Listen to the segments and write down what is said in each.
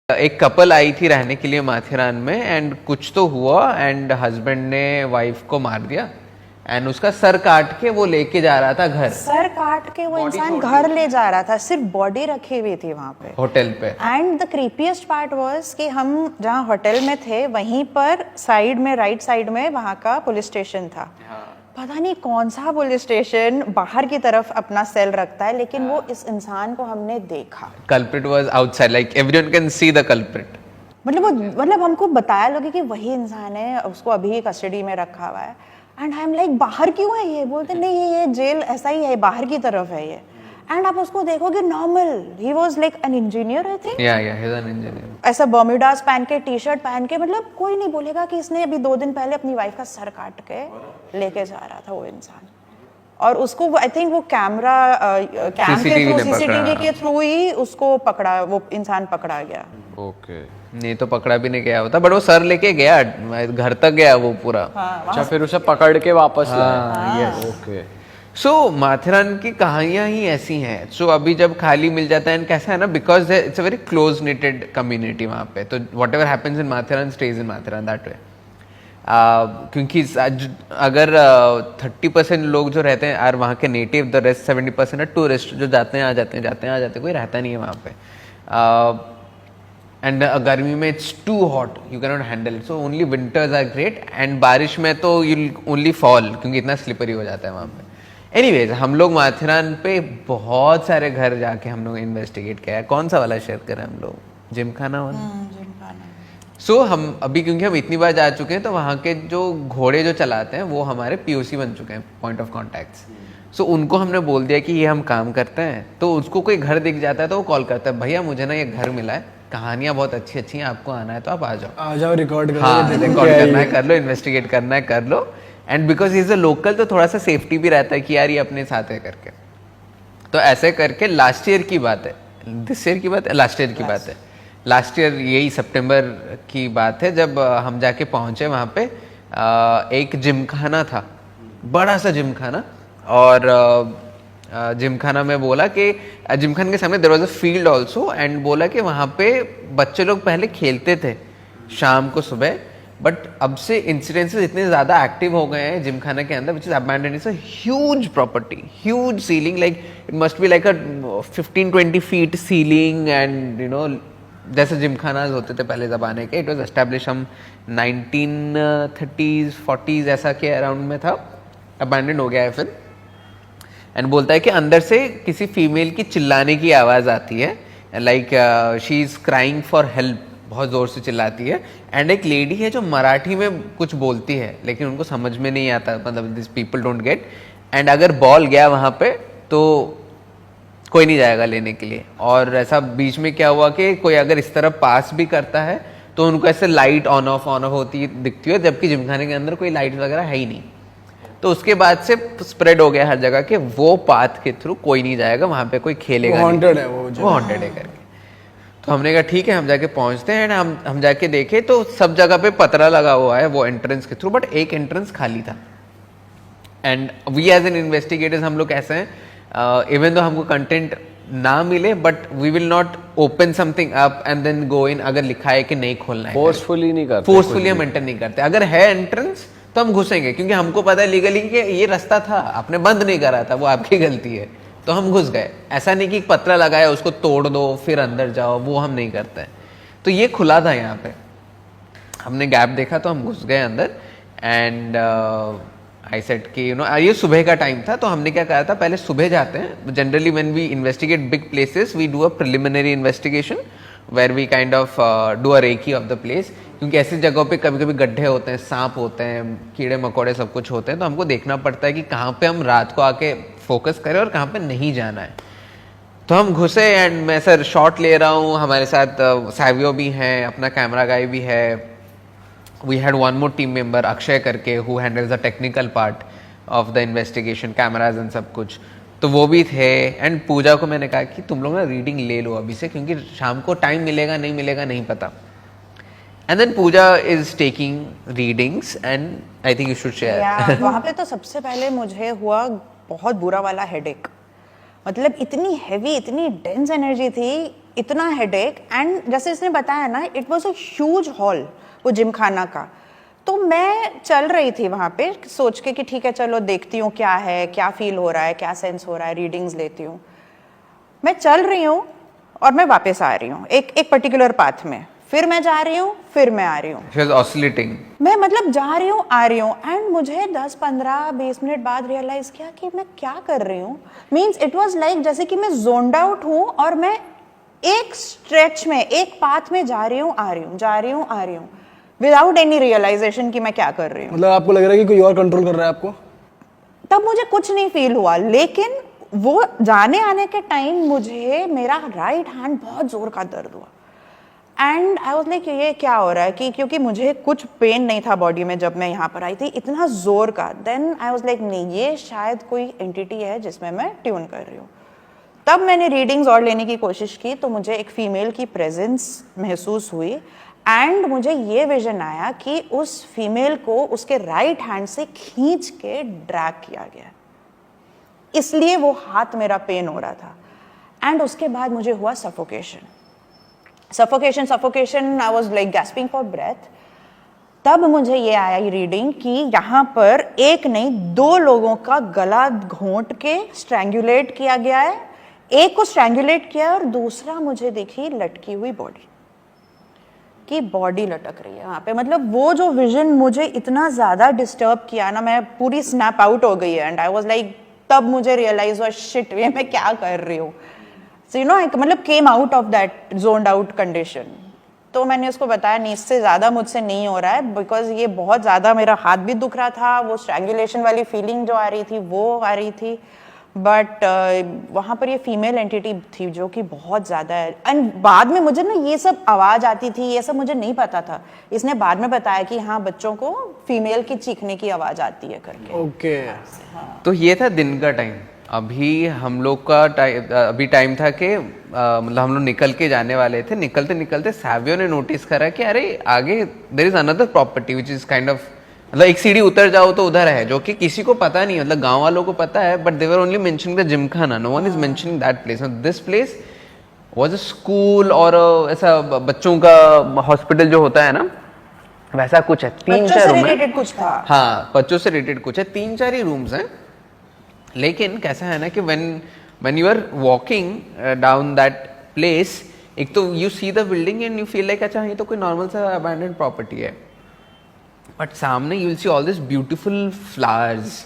एक कपल आई थी रहने के लिए माथेरान में एंड कुछ तो हुआ एंड हस्बैंड ने वाइफ को मार दिया एंड उसका सर काट के वो लेके जा रहा था घर, सर काट के वो इंसान घर ले जा रहा था, सिर्फ बॉडी रखी हुई थी वहां पे होटल पे। And the creepiest part was कि हम जहाँ होटल में थे वहीं पर साइड में, राइट साइड में वहाँ का पुलिस स्टेशन था। पता नहीं कौन सा पुलिस स्टेशन बाहर की तरफ अपना सेल रखता है, लेकिन वो इस इंसान को हमने देखा। Culprit was outside, like everyone can see the culprit. मतलब हमको बताया लोग कि वही इंसान है, उसको अभी कस्टडी में रखा हुआ है। एंड आई एम लाइक बाहर क्यों है ये? बोलते नहीं ये जेल ऐसा ही है, बाहर की तरफ है ये। एंड आप उसको देखोगे normal, he was like an engineer I think, या ही इज एन इंजीनियर। ऐसा बर्म्यूडास पहन के, टी शर्ट पहन के, मतलब कोई नहीं बोलेगा कि इसने अभी 2 दिन पहले अपनी वाइफ का सर काट के लेके जा रहा था वो इंसान। और उसको आई थिंक वो कैमरा सीसीटीवी के थ्रू ही उसको पकड़ा, वो इंसान पकड़ा गया। ओके, नहीं तो पकड़ा भी नहीं गया होता, बट वो सर लेके गया, घर तक गया वो पूरा। अच्छा, फिर उसे पकड़ के वापस लाया। ओके। सो माथेरान की कहानियां ही ऐसी हैं। सो अभी जब खाली मिल जाता है, एंड कैसा है ना, because it's a very close knitted community वहाँ पे, तो what ever happens in Matheran stage in Matheran that way. क्योंकि अगर 30% लोग जो रहते हैं आर वहाँ के नेटिव, द रेस्ट 70% है टूरिस्ट जो जाते हैं आ जाते हैं, कोई रहता नहीं है वहाँ पे। एंड गर्मी में it's too hot, you can not handle it, so only winters are great. And बारिश में तो यू ओनली फॉल, क्योंकि इतना स्लिपरी हो जाता है वहाँ पे। एनीवेज, हम लोग माथेरान पे बहुत सारे घर जाके हम लोग इन्वेस्टिगेट किया है। कौन सा वाला शेयर करें हम लोग? जिमखाना वाला। सो हम अभी, क्योंकि हम इतनी बार जा चुके हैं, तो वहाँ के जो घोड़े जो चलाते हैं वो हमारे पीओसी बन चुके हैं, पॉइंट ऑफ कॉन्टैक्ट्स। सो उनको हमने बोल दिया कि ये हम काम करते हैं, तो उसको कोई घर दिख जाता है तो वो कॉल करता है, भैया मुझे ना ये घर मिला है, कहानियां बहुत अच्छी अच्छी हैं, आपको आना है तो आप आ जाओ, रिकॉर्ड करो। हाँ, रिकॉर्ड करना है कर लो, इन्वेस्टिगेट करना है कर लो। And because is a local, तो थोड़ा सा सेफ्टी भी रहता है कि यार ये अपने साथ है करके। तो ऐसे करके लास्ट ईयर की बात है, दिस ईयर की बात है, लास्ट ईयर की बात है, लास्ट ईयर यही सितंबर की बात है, जब हम जाके पहुंचे वहाँ पे। एक जिमखाना था, बड़ा सा जिमखाना, और जिमखाना में बोला कि जिमखाना के सामने there was a field also, and बोला कि वहाँ पे बच्चे लोग पहले खेलते थे शाम को सुबह, बट अब से इंसिडेंसेस इतने ज़्यादा एक्टिव हो गए हैं जिमखाना के अंदर, which is abandoned. It's a huge property, huge ceiling, like it must be like a 15-20 feet ceiling, and you know जैसे जिमखानाज होते थे पहले ज़माने के। इट वॉज एस्टैब्लिश हम 1930s 40s ऐसा के अराउंड में था, अबैंडन हो गया है फिर। एंड बोलता है कि अंदर से किसी फीमेल की चिल्लाने की आवाज़ आती है, like she is crying for help, बहुत ज़ोर से चिल्लाती है। एंड एक लेडी है जो मराठी में कुछ बोलती है, लेकिन उनको समझ में नहीं आता, मतलब this people don't get. And अगर बॉल गया वहाँ पे तो कोई नहीं जाएगा लेने के लिए। और ऐसा बीच में क्या हुआ कि कोई अगर इस तरह पास भी करता है तो उनको ऐसे लाइट ऑन ऑफ होती दिखती है, जबकि जिमखाने के अंदर कोई लाइट वगैरह है ही नहीं। तो उसके बाद से स्प्रेड हो गया हर जगह कि वो पाथ के थ्रू कोई नहीं जाएगा, वहाँ पे कोई खेलेगा, हॉन्टेड है वो हॉन्टेड है करके। तो हमने कहा ठीक है, हम जाके पहुँचते हैं। हम जाके देखे तो सब जगह पे पतरा लगा हुआ है वो एंट्रेंस के थ्रू, बट एक एंट्रेंस खाली था। And we as an investigators, हम लोग कैसे हैं, इवन दो हमको कंटेंट ना मिले, but we will not open something up and then go in, अगर लिखा है कि नहीं खोलना है। फोर्सफुली नहीं करते, फोर्सफुली हम एंटर नहीं करते। अगर है एंट्रेंस तो हम घुसेंगे, क्योंकि हमको पता है लीगली कि ये रास्ता था, आपने बंद नहीं करा था, वो आपकी गलती है, तो हम घुस गए। ऐसा नहीं कि पतरा लगाया उसको तोड़ दो फिर अंदर जाओ, वो हम नहीं करते। तो ये खुला था यहाँ पे, हमने गैप देखा तो हम घुस गए अंदर। एंड आई सेड कि यू नो, ये सुबह का टाइम था, तो हमने क्या कहा था, पहले सुबह जाते हैं। Generally when we investigate big places we do a preliminary investigation where we kind of do a recce of the place, क्योंकि ऐसी जगहों पे कभी कभी गड्ढे होते हैं, सांप होते हैं, कीड़े मकोड़े सब कुछ होते हैं, तो हमको देखना पड़ता है कि कहाँ पे हम रात को आके फोकस करें और कहाँ पे नहीं जाना है। तो हम घुसे एंड मैं सर शॉट ले रहा हूँ, हमारे साथ सैवियो भी हैं, अपना कैमरा गाय भी है। We had one more team member Akshay करके, who handles the technical part of the investigation, cameras and सब कुछ, तो वो भी थे। एंड पूजा को मैंने कहा कि तुम लोग ना रीडिंग ले लो अभी से, क्योंकि शाम को टाइम मिलेगा नहीं पता। And then Pooja is taking readings and I think you should share. वहाँ पे तो सबसे पहले मुझे हुआ बहुत बुरा वाला हेडेक, मतलब इतनी हैवी, इतनी डेंस एनर्जी थी, इतना हेडेक, एंड जैसे इसने बताया ना, it was a huge hall वो जिम खाना का। तो मैं चल रही थी वहाँ पे सोच के कि ठीक है चलो देखती हूँ क्या है, क्या फील हो रहा है, क्या सेंस हो रहा है, रीडिंग्स लेती हूँ। मैं चल रही हूँ और मैं वापस आ रही हूँ एक पर्टिकुलर पाथ में, फिर मैं जा रही हूँ, फिर मैं आ रही हूँ। She was oscillating. मैं मतलब जा रही हूँ आ रही हूँ, एंड मुझे 10-15-20 मिनट बाद रियलाइज किया कि मैं क्या कर रही हूँ। मीन्स इट वाज लाइक जैसे कि मैं जोन्ड आउट हूँ और मैं एक स्ट्रेच में, एक पाथ में जा रही हूँ आ रही हूँ, जा रही हूँ आ रही हूँ, विदाउट एनी रियलाइजेशन कि मैं क्या कर रही हूँ। मतलब आपको लग रहा है कि कोई और कंट्रोल कर रहा है आपको? तब मुझे कुछ नहीं फील हुआ, लेकिन वो जाने आने के टाइम मुझे मेरा राइट हैंड बहुत जोर का दर्द हुआ, एंड आई वाज लाइक ये क्या हो रहा है, कि क्योंकि मुझे कुछ पेन नहीं था बॉडी में जब मैं यहाँ पर आई थी, इतना जोर का। देन आई वाज लाइक नहीं, ये शायद कोई एंटिटी है जिसमें मैं ट्यून कर रही हूँ। तब मैंने रीडिंग्स और लेने की कोशिश की, तो मुझे एक फीमेल की प्रेजेंस महसूस हुई, एंड मुझे ये विजन आया कि उस फीमेल को उसके राइट हैंड से खींच के ड्रैग किया गया, इसलिए वो हाथ मेरा पेन हो रहा था। एंड उसके बाद मुझे हुआ suffocation, I was like gasping for breath. तब मुझे ये आया ये रीडिंग कि यहाँ पर एक नहीं 2 लोगों का गला घोंट के स्ट्रैंगुलेट किया गया है, एक को स्ट्रैंगुलेट किया और दूसरा मुझे देखी लटकी हुई बॉडी, कि बॉडी लटक रही है वहाँ पे। मतलब वो जो विजन मुझे इतना ज़्यादा डिस्टर्ब किया ना, मैं पूरी स्नैप आउट हो गई है, एंड आई वाज लाइक, तब मुझे रियलाइज हुआ शिट ये मैं क्या कर रही हूँ। सो यू नो, मतलब came out of that zoned out condition. तो मैंने उसको बताया नहीं, इससे ज़्यादा मुझसे नहीं हो रहा है, बिकॉज ये बहुत ज़्यादा, मेरा हाथ भी दुख रहा था, वो स्ट्रैंगुलेशन वाली फीलिंग जो आ रही थी वो आ रही थी, बट वहाँ पर ये फीमेल एंटिटी थी जो कि बहुत ज़्यादा है। एंड बाद में मुझे ना ये सब आवाज़ आती थी, ये सब मुझे नहीं पता था, इसने बाद में बताया कि हाँ बच्चों को फीमेल की चीखने की आवाज़ आती है करके। ओके। तो ये था दिन का टाइम। अभी हम लोग का अभी टाइम था कि मतलब हम लोग निकल के जाने वाले थे। निकलते निकलते सैवियो ने नोटिस करा कि अरे आगे there is another property which is kind of, मतलब एक सीढ़ी उतर जाओ तो उधर है, जो कि किसी को पता नहीं, मतलब गांव वालों को पता है, but they were only mentioning the gymkhana, no one is mentioning that place. This place was a school और ऐसा बच्चों का हॉस्पिटल जो होता है ना, वैसा कुछ है। 3-4 रूम है, कुछ था। हाँ बच्चों से रिलेटेड कुछ है, 3-4 ही रूम्स हैं। लेकिन कैसा है ना कि when you are walking down that place, एक तो you see the building and you feel like अच्छा ये तो कोई नॉर्मल सा abandoned property है, बट सामने you will see all this beautiful flowers,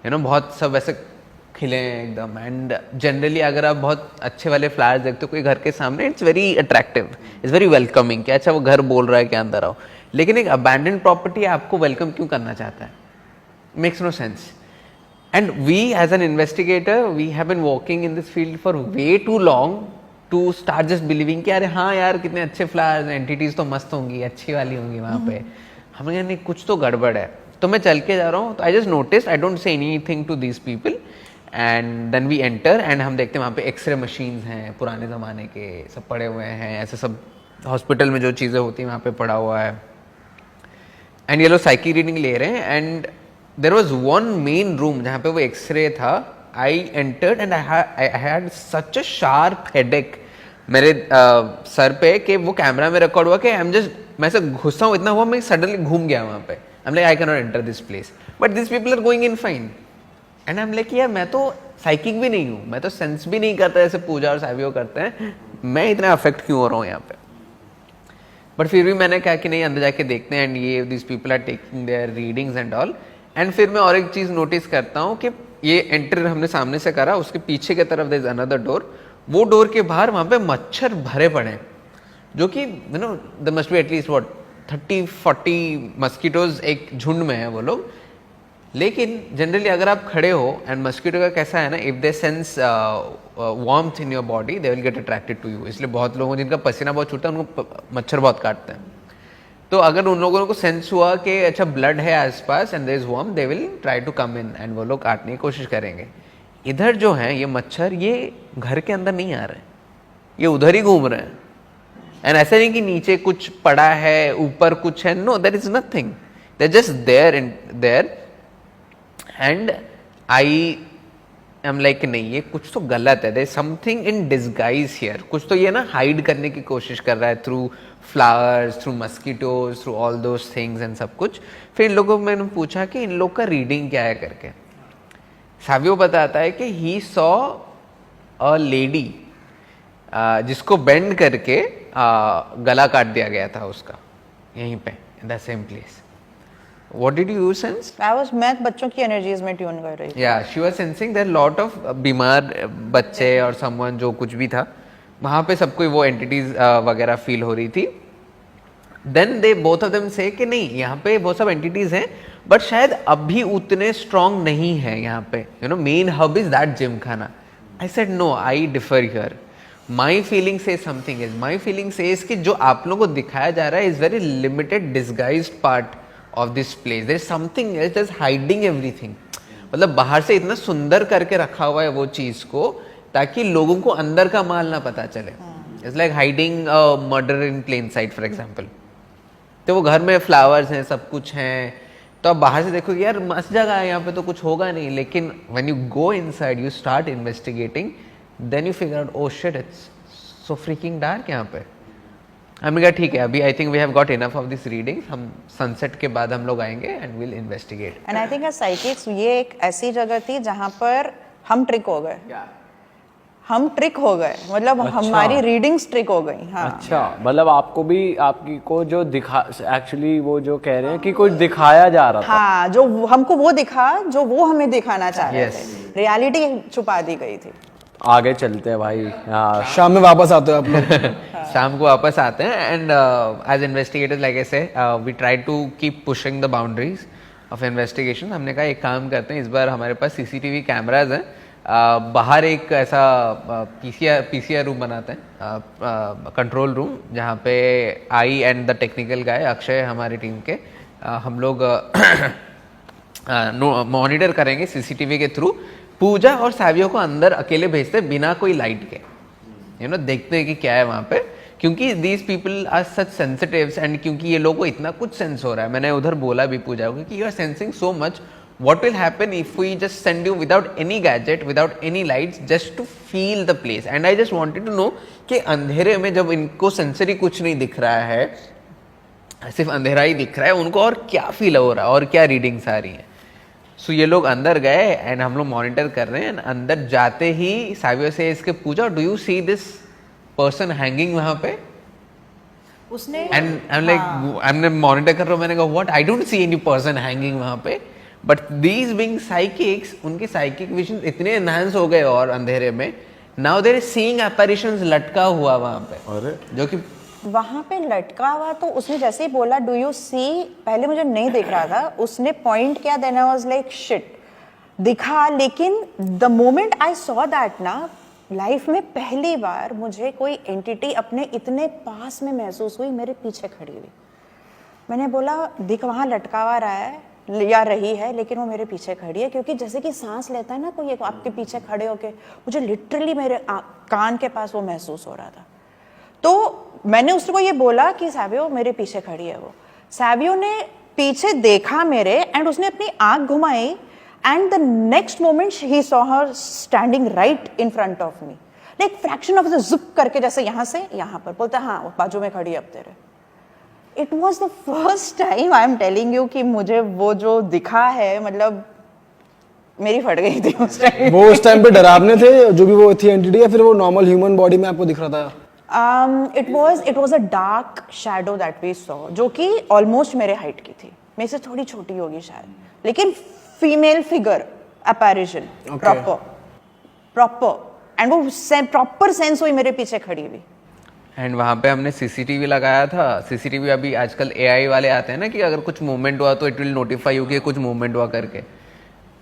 you know, बहुत सब ऐसे खिले हैं एकदम। एंड जनरली अगर आप बहुत अच्छे वाले फ्लावर्स देखते हो कोई घर के सामने, it's very attractive, it's very welcoming कि अच्छा वो घर बोल रहा है कि अंदर आओ। लेकिन एक abandoned property आपको वेलकम क्यों करना चाहता है? Makes no sense. And we as an investigator, we have been working in this field for way too long to start just believing कि अरे हाँ यार कितने अच्छे फ्लावर्स, एंटिटीज तो मस्त होंगी, अच्छी वाली होंगी वहाँ पे। हमें यानी कुछ तो गड़बड़ है। तो मैं चल के जा रहा हूँ, तो I just notice, I don't say anything to these people, and then we enter and हम देखते हैं वहाँ पे एक्सरे मशीन्स हैं पुराने ज़माने के, सब पड़े हुए हैं, ऐसे सब हॉस्पिटल में जो चीज़ें होती हैं वहाँ पे पड़ा हुआ है। एंड ये लोग साइकी रीडिंग ले रहे हैं, and there was one main room जहाँ पे वो एक्सरे था। I entered and I had such a sharp headache मेरे सर पे कि वो कैमरा में रिकॉर्ड हुआ कि मैं ऐसे घुसा हूँ, इतना हुआ मैं सडनली घूम गया वहाँ पे। I'm like I cannot enter this place, but these people are going in fine, and I'm like यार मैं तो साइकिक भी नहीं हूँ, मैं तो सेंस भी नहीं करता जैसे पूजा और सैवियो करते हैं, मैं इतना अफेक्ट क्यों हो रहा हूँ यहाँ पे। बट फिर भी मैंने कहा कि नहीं अंदर जाके देखते हैं, एंड ये this people are taking their readings and all. And फिर मैं और एक चीज़ नोटिस करता हूँ कि ये एंटर हमने सामने से करा, उसके पीछे की तरफ देयर इज अनदर डोर, वो डोर के बाहर वहाँ पे मच्छर भरे पड़े हैं, जो कि you know there must be at least what 30-40 mosquitoes एक झुंड में है वो लोग। लेकिन जनरली अगर आप खड़े हो, एंड मस्कीटो का कैसा है ना, if they sense warmth in your body they will get attracted to you. इसलिए बहुत लोगों जिनका पसीना बहुत छूटता है उनको मच्छर बहुत काटते हैं। तो अगर उन लोगों को सेंस हुआ कि अच्छा ब्लड है आसपास and there is warm, they will try to come in, and वो लोग काटने की कोशिश करेंगे। इधर जो है ये मच्छर, ये घर के अंदर नहीं आ रहे, ये उधर ही घूम रहे हैं। एंड ऐसा नहीं कि नीचे कुछ पड़ा है, ऊपर कुछ है, no there is nothing, they just there and there. And I I am like नहीं, ये कुछ तो गलत है, there is something in disguise here, कुछ तो ये ना हाइड करने की कोशिश कर रहा है through flowers, through mosquitoes, through all those things and सब कुछ। फिर इन लोगों को मैंने पूछा कि इन लोग का रीडिंग क्या है करके। सावियो बताता है कि ही सॉ अ लेडी जिसको बेंड करके गला काट दिया गया था उसका, यहीं पे in the same place. What did you sense? मैं बच्चों की एनर्जीज में ट्यून कर रही थी। Yeah, she was sensing there lot of बीमार बच्चे और someone जो कुछ भी था वहाँ पे सबको वो entities वगैरह फील हो रही थी। Then they both of them say कि नहीं, यहाँ पे वो सब entities हैं but शायद अभी उतने strong नहीं है यहाँ पे, you know, main hub is that gymkhana. I said no, I differ here. My feeling says something else. My feeling says कि जो आप लोगों को दिखाया जा रहा है is very limited disguised part of this place. There is something else that is hiding everything. मतलब बाहर से इतना सुंदर करके रखा हुआ है वो चीज को ताकि लोगों को अंदर का माल ना पता चले। It's like hiding a murder in plain sight, for example. तो वो घर में फ्लावर्स हैं, सब कुछ हैं, तो आप बाहर से देखोगे यार मस्त जगह है, यहाँ पे तो कुछ होगा नहीं, लेकिन when you go inside, you start investigating, then you figure out, oh shit, it's so freaking dark यहाँ पे। हमने कहा ठीक है, अभी I think we have got enough of this reading, हम सनसेट के बाद हम लोग आएंगे and will investigate. And I think as psychics ये एक ऐसी जगह थी जहाँ पर हम ट्रिक हो गए। हम ट्रिक हो गए, मतलब अच्छा। हमारी रीडिंग्स ट्रिक हो गई। हाँ। अच्छा, मतलब आपको भी आपकी को जो दिखा, एक्चुअली वो जो कह रहे हैं कि कुछ दिखाया जा रहा था। हाँ, जो हमको वो दिखा जो वो हमें दिखाना चाह रहे Yes. थे, रियलिटी छुपा दी गई थी। आगे चलते हैं भाई। हाँ, शाम में वापस आते हो आप लोग? शाम को वापस आते हैं and as investigators like I say we try to keep pushing the boundaries of investigation. हमने कहा एक काम करते हैं, इस बार हमारे पास सीसीटीवी कैमराज हैं, बाहर एक ऐसा पीसीआर रूम बनाते हैं, कंट्रोल रूम, जहाँ पे I and the technical guy Akshay हमारी टीम के हम लोग मॉनिटर करेंगे सीसीटीवी के थ्रू। पूजा और सावियो को अंदर अकेले भेजते बिना कोई लाइट के, यू नो, देखते हैं कि क्या है वहाँ पे, क्योंकि these people are such sensitives and क्योंकि ये लोगों को इतना कुछ सेंस हो रहा है। मैंने उधर बोला भी पूजा को कि you are sensing so much, what will happen if we just send you without any gadget, without any lights, just to feel the place? And I just wanted to know कि अंधेरे में जब इनको सेंसरी कुछ नहीं दिख रहा है, सिर्फ अंधेरा ही दिख रहा है, उनको और क्या फील हो रहा है और क्या रीडिंग्स आ रही हैं। सो ये लोग अंदर गए एंड हम लोग मॉनिटर कर रहे हैं। अंदर जाते ही सावियो से इसके पूछा, do you see this person hanging वहां पे? उसने and I am like, I am monitor कर रहा हूँ, मैंने कहा what, I don't see any person hanging वहां पे, बट दीज बीइंग साइकिक्स, उनके साइकिक विजन इतने एनहांस हो गए और अंधेरे में, now there is seeing apparitions लटका हुआ वहां पे। अरे जो कि वहां पे लटका हुआ, तो उसने जैसे ही बोला डू यू सी, पहले मुझे नहीं दिख रहा था, उसने पॉइंट किया, then I was like shit, दिखा। लेकिन the moment I saw that ना, लाइफ में पहली बार मुझे कोई एंटिटी अपने इतने पास में महसूस हुई, मेरे पीछे खड़ी हुई। मैंने बोला दिख वहाँ लटका हुआ रहा है या रही है, लेकिन वो मेरे पीछे खड़ी है, क्योंकि जैसे कि सांस लेता है ना कोई एक आपके पीछे खड़े होके, मुझे लिटरली मेरे कान के पास वो महसूस हो रहा था। तो मैंने उसको ये बोला कि सावियो मेरे पीछे खड़ी है वो। सावियो ने पीछे देखा मेरे एंड उसने अपनी आंख घुमाई and the next moment he saw her standing right in front of me, like fraction of the zip करके, जैसे यहाँ से यहाँ पर। बोलता हाँ वो बाजू में खड़ी है अब तेरे। It was the first time, I am telling you, कि मुझे वो जो दिखा है, मतलब मेरी फट गई थी उस टाइम। वो उस टाइम पे डरावने थे जो भी वो थी एंटिटी, या फिर वो नॉर्मल ह्यूमन बॉडी में आपको दिख रहा था? it was a dark shadow that we saw, जो कि ऑलमोस्ट मेरे हाइट की थी, मेरे से थोड़ी छोटी होगी शायद, लेकिन female figure apparition, proper and वो प्रॉपर सेंस हुई मेरे पीछे खड़ी हुई। एंड वहाँ पे हमने सीसीटीवी लगाया था। सीसीटीवी अभी आजकल एआई वाले आते हैं ना कि अगर कुछ मूवमेंट हुआ तो इट विल नोटिफाई यू कि कुछ मूवमेंट हुआ करके।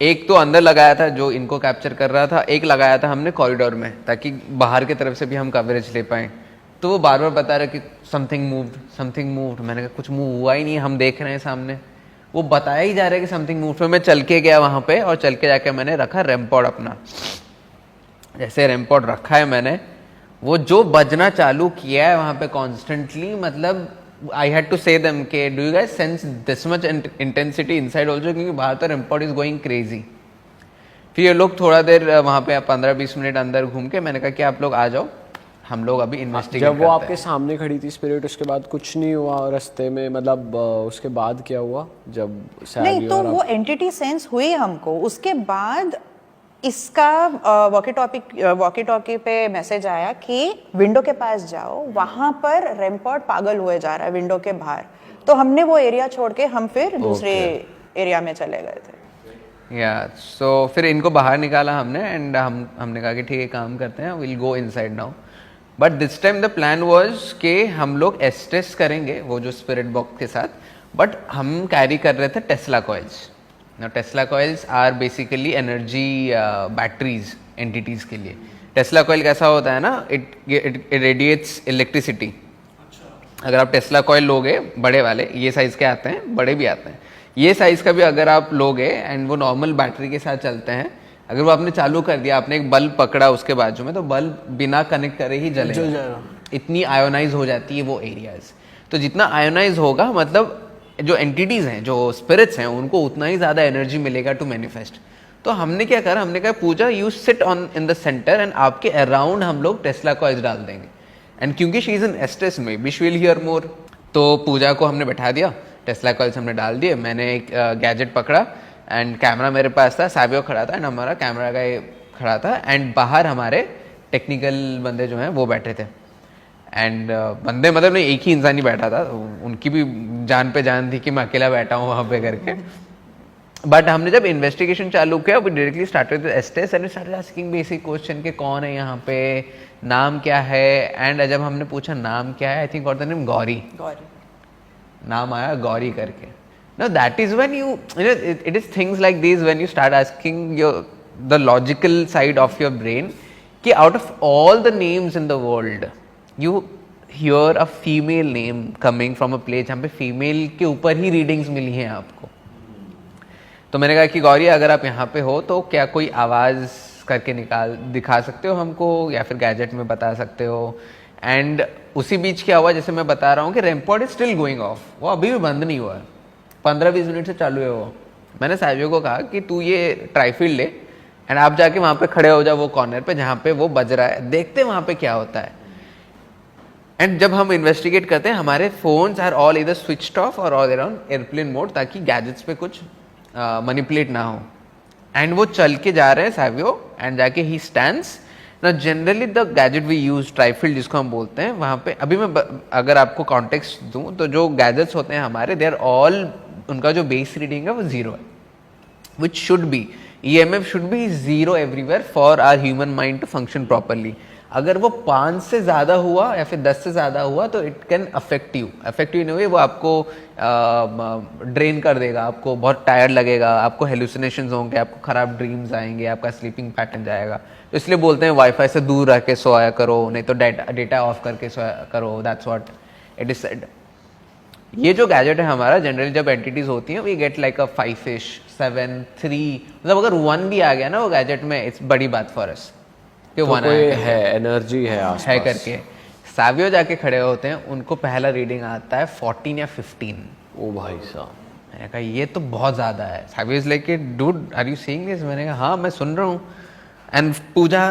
एक तो अंदर लगाया था जो इनको कैप्चर कर रहा था, एक लगाया था हमने कॉरिडोर में, ताकि बाहर की तरफ से भी हम कवरेज ले पाएं। तो वो बार बार बता रहे कि समथिंग मूव्ड। मैंने कहा कुछ मूव हुआ ही नहीं, हम देख रहे हैं सामने। वो बताया ही जा रहा है कि समथिंग मूव्ड। फिर मैं चल के गया वहाँ पे और चल के जाके मैंने रखा रैमपॉड अपना। जैसे रैमपॉड रखा है मैंने, वो जो बजना चालू किया है वहाँ पे कॉन्स्टेंटली, मतलब I had to say them के do you guys sense this much intensity inside also, क्योंकि बाहर तो रैमपॉड इज गोइंग क्रेजी। फिर ये लोग थोड़ा देर वहाँ पे 15-20 मिनट अंदर घूम के मैंने कहा कि आप लोग आ जाओ, हम लोग अभी इन्वेस्टिगेट जब वो करते आपके सामने खड़ी थी स्पिरिट, उसके बाद कुछ नहीं हुआ रास्ते में, मतलब उसके बाद क्या हुआ जब नहीं, सैवी तो और वो एंटिटी सेंस हुई हमको। उसके बाद इसका वॉकी टॉकी पे मैसेज आया कि विंडो के पास जाओ, वहां पर रेमपॉट पागल हुए जा रहा है विंडो के बाहर। तो हमने वो एरिया छोड़ के हम फिर दूसरे एरिया में चले गए थे। या सो फिर इनको बाहर निकाला हमने एंड हमने कहा कि ठीक है काम करते हैं, will go inside now. But this time the plan was कि हम लोग एस्टेस करेंगे वो जो स्पिरिट बॉक्स के साथ, बट हम कैरी कर रहे थे Tesla coils. Now Tesla coils are basically energy batteries entities के लिए। टेस्ला कॉइल कैसा होता है ना, it radiates electricity। अगर आप टेस्ला कॉइल लोगे बड़े वाले, ये साइज के आते हैं, बड़े भी आते हैं, ये साइज का भी अगर आप लोगे एंड वो नॉर्मल बैटरी के साथ चलते हैं, अगर वो आपने चालू कर दिया, आपने एक बल्ब पकड़ा उसके बाजू में, तो बल्ब बिना कनेक्ट करे ही जल जाएगा। इतनी आयोनाइज हो जाती है वो एरियाज। तो जितना आयोनाइज होगा, मतलब जो एंटिटीज हैं, जो स्पिरिट्स हैं, उनको उतना ही ज़्यादा एनर्जी मिलेगा टू मैनिफेस्ट। तो हमने क्या करा, हमने कहा Pooja you sit on in the center and आपके अराउंड हम लोग टेस्ला कॉइल्स डाल देंगे। एंड क्योंकि शी इज एन एस्टेस में बी शी विल हियर मोर, तो पूजा को हमने बैठा दिया, टेस्ला कॉइल्स हमने डाल दिए, मैंने एक गैजेट पकड़ा एंड कैमरा मेरे पास था, साबियो खड़ा था एंड हमारा कैमरा का खड़ा था एंड बाहर हमारे टेक्निकल बंदे जो हैं वो बैठे थे। एंड बंदे मतलब नहीं, एक ही इंसान ही बैठा था, उनकी भी जान पे जान थी कि मैं अकेला बैठा हूँ वहाँ पे करके। बट हमने जब इन्वेस्टिगेशन चालू किया, we directly started with Estes and started asking basic question कि कौन है यहाँ पे, नाम क्या है। एंड जब हमने पूछा नाम क्या है, I think got the name Gauri, नाम आया गौरी करके। Now that is when you know it is things like these when you start asking the logical side of your brain कि out of all the names in the world you hear a female name coming from a place जहाँ पे female के ऊपर ही readings मिली हैं आपको। तो मैंने कहा कि गौरी अगर आप यहाँ पे हो तो क्या कोई आवाज़ करके दिखा सकते हो हमको, या फिर गैजेट में बता सकते हो। एंड उसी बीच क्या हुआ, जैसे मैं बता रहा हूँ कि रेमपॉड इज स्टिल गोइंग ऑफ, वो अभी भी बंद नहीं हुआ है, 15-20 मिनट से चालू है वो। मैंने साजियो को कहा कि तू ये ट्राईफील्ड ले एंड आप जाके वहाँ पे खड़े हो जाओ वो कॉर्नर पे जहाँ पे वो बज रहा है, देखते वहाँ पे क्या होता है। एंड जब हम इन्वेस्टिगेट करते हैं, हमारे फोन्स आर ऑल इधर स्विच्ड ऑफ और ऑल अराउंड एयरप्लेन मोड, ताकि गैजेट्स पे कुछ मैनिपुलेट ना हो। एंड वो चल के जा रहे हैं सावियो एंड जाके ही स्टैंड्स। ना generally the gadget we use TriField जिसको हम बोलते हैं, वहाँ पे अभी मैं अगर आपको कॉन्टेक्स्ट दूँ तो जो गैजेट्स होते हैं हमारे, दे आर ऑल, उनका जो बेस रीडिंग है वो 0 है, which should be, EMF should be 0 everywhere for our human mind to function properly. अगर वो 5 से ज़्यादा हुआ या फिर 10 से ज़्यादा हुआ तो it can affect you in a way, वो आपको ड्रेन कर देगा, आपको बहुत टायर्ड लगेगा, आपको हेलुसिनेशंस होंगे, आपको ख़राब ड्रीम्स आएंगे, आपका स्लीपिंग पैटर्न जाएगा। तो इसलिए बोलते हैं वाईफाई से दूर रह के सोया करो, नहीं तो डेटा ऑफ करके सोया करो, that's what it is said. ये जो गैजेट है हमारा, जनरली जब एंटिटीज होती हैं we get like a 5-ish, 7, 3, मतलब अगर 1 भी आ गया ना वो गैजेट में, इट्स बड़ी बात फॉर अस कि तो कोई है, एनर्जी है आसपास है करके। सावियो जाके खड़े होते हैं, उनको पहला रीडिंग आता है 14 या 15। ओ भाई साहब, मैंने कहा ये तो बहुत ज़्यादा है। Savio is like dude are you seeing this? मैंने कहा हाँ मैं सुन रहा हूँ। एंड पूजा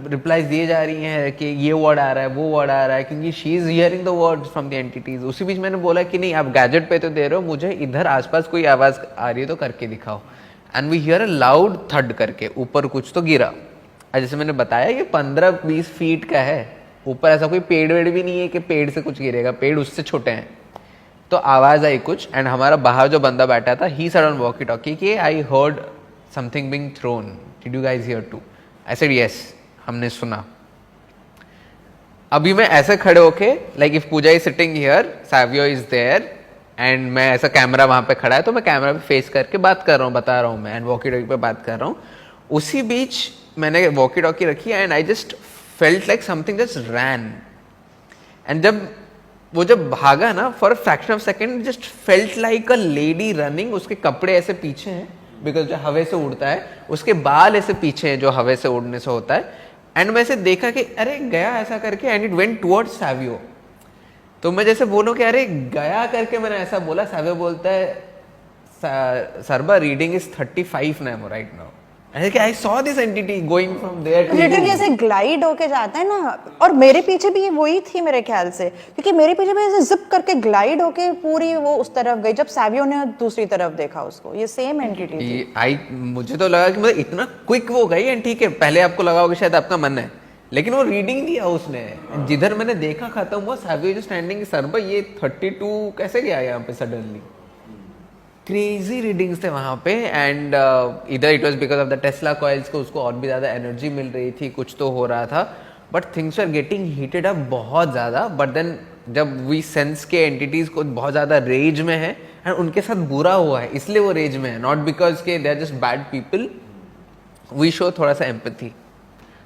रिप्लाईज दिए जा रही हैं कि ये वर्ड आ रहा है, वो वर्ड आ रहा है, क्योंकि she is hearing the words from the entities. उसी बीच मैंने बोला कि नहीं आप गैजेट पे तो दे रहे हो, मुझे इधर आसपास कोई आवाज़ आ रही है तो करके दिखाओ। And we hear a loud thud करके ऊपर कुछ तो गिरा। जैसे मैंने बताया ये 15-20 फीट का है, ऊपर ऐसा कोई पेड़ वेड़ भी नहीं है कि पेड़ से कुछ गिरेगा, पेड़ उससे छोटे हैं। तो आवाज़ आई कुछ एंड हमारा बाहर जो बंदा बैठा था, he said on walkie talkie कि I heard something being thrown, did you guys hear too? I said yes, हमने सुना। अभी मैं ऐसे खड़े होके, like if Pooja is sitting here, Savio is there and मैं ऐसा कैमरा वहां पे खड़ा है तो मैं कैमरा पे फेस करके बात कर रहा हूँ, बता रहा हूँ मैं, एंड वॉकी टॉकी पे बात कर रहा हूँ। उसी बीच मैंने वॉकी टॉकी रखी and I just felt like something just ran. And जब भागा ना, for a fraction of second just felt like a lady running. उसके कपड़े ऐसे पीछे हैं बिकॉज जो हवा से उड़ता है, उसके बाल ऐसे पीछे हैं जो हवा से उड़ने से होता है। एंड मैं ऐसे देखा कि अरे गया ऐसा करके, and it went towards Savio. तो मैं जैसे बोलूं कि अरे गया करके मैंने ऐसा बोला, सावियो बोलता है सरबा reading is 35 now right now. I saw this entity going from there to literally you. ऐसे ग्लाइड होके जाता है ना, और मेरे पीछे भी वही थी मेरे ख्याल से, क्योंकि मेरे पीछे भी ऐसे जिप करके ग्लाइड होके पूरी वो उस तरफ गई जब सैवियो ने दूसरी तरफ देखा उसको, ये सेम एंटिटी थी। मुझे तो लगा कि मतलब इतना क्विक वो गई एंड ठीक है, पहले आपको लगा होगा शायद आपका मन है, लेकिन वो रीडिंग दिया उसने, जिधर मैंने देखा खत्म हुआ सैवियो जो स्टैंडिंग, सर भाई ये 32 कैसे गया यहाँ पे सडनली। क्रेजी रीडिंग्स थे वहाँ पे एंड इधर it was because of the Tesla coils को उसको और भी ज़्यादा एनर्जी मिल रही थी, कुछ तो हो रहा था, but things are getting heated up बहुत ज़्यादा। बट देन जब वी सेंस के एंटिटीज़ को बहुत ज़्यादा रेज में है एंड उनके साथ बुरा हुआ है इसलिए वो रेज में है, नॉट बिकॉज के they are just bad people. We show थोड़ा सा एम्पैथी,